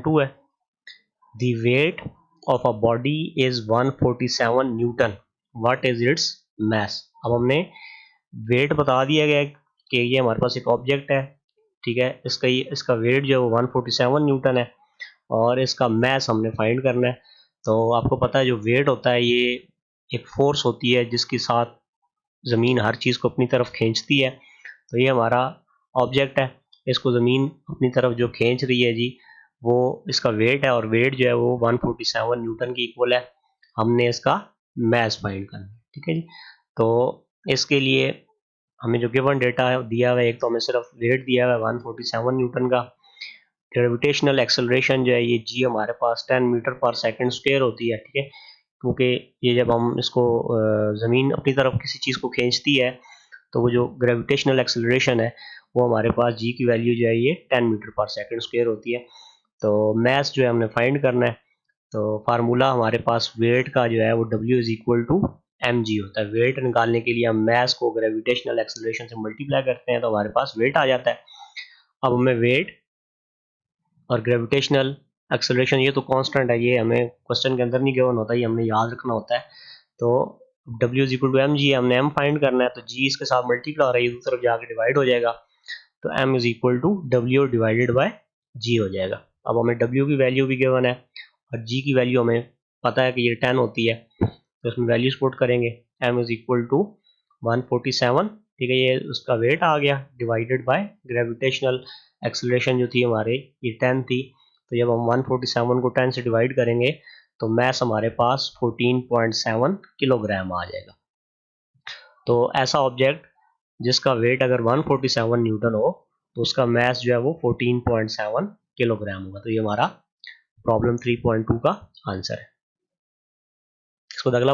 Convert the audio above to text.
2 है, the weight of a body is 147 Newton, what is its mass. अब हमने wait बता दिया गया कि ये हमारे पास एक ऑब्जेक्ट है, ठीक है, इसका वेट जो है वो 147 न्यूटन है और इसका मास हमने फाइंड करना है। तो आपको पता है जो वेट होता है ये एक फोर्स होती है जिसके साथ ज़मीन हर चीज़ को अपनी तरफ खींचती है। तो ये हमारा ऑब्जेक्ट है, इसको ज़मीन अपनी तरफ जो खींच रही है जी वो इसका वेट है और वेट जो है वो 147 न्यूटन की इक्वल है। हमने इसका मास फाइंड करना है, ठीक है जी। तो इसके लिए हमें जो गिवन डेटा है दिया हुआ है, एक तो हमें सिर्फ वेट दिया हुआ है 147 न्यूटन का। ग्रेविटेशनल एक्सेलरेशन जो है ये जी हमारे पास 10 मीटर पर सेकंड स्क्वायर होती है, ठीक है, क्योंकि ये जब हम इसको ज़मीन अपनी तरफ किसी चीज़ को खींचती है तो वो जो ग्रेविटेशनल एक्सेलरेशन है वो हमारे पास जी की वैल्यू जो है ये 10 मीटर पर सेकंड स्क्वायर होती है। तो मास जो है हमने फाइंड करना है, तो फार्मूला हमारे पास वेट का जो है वो W is equal to m g होता है। वेट निकालने के लिए हम मास को ग्रेविटेशनल एक्सेलरेशन से मल्टीप्लाई करते हैं तो हमारे पास वेट आ जाता है। अब हमें वेट और ग्रेविटेशनल एक्सेलरेशन ये तो कांस्टेंट है, ये हमें क्वेश्चन के अंदर नहीं गिवन होता, ये हमने याद रखना होता है। तो W is equal to m g है, हमने m फाइंड करना है तो g इसके साथ मल्टीप्लाई हो रहा है, ये दूसरी तरफ जाके डिवाइड हो जाएगा, तो m is equal to W divided by g हो जाएगा। अब हमें W की वैल्यू भी गिवन है और g की वैल्यू हमें पता है कि ये 10 होती है, तो इसमें वैल्यू पुट करेंगे, m इज इक्वल टू 147, ठीक है, ये उसका वेट आ गया डिवाइडेड बाय ग्रेविटेशनल एक्सेलरेशन जो थी हमारे ये 10 थी, तो जब हम 147 को 10 से डिवाइड करेंगे तो मास हमारे पास 14.7 किलोग्राम आ जाएगा। तो ऐसा ऑब्जेक्ट जिसका वेट अगर 147 न्यूटन हो तो उसका मास जो है वो 14.7 किलोग्राम होगा। तो ये हमारा प्रॉब्लम 3.2 का आंसर है। इसको अगला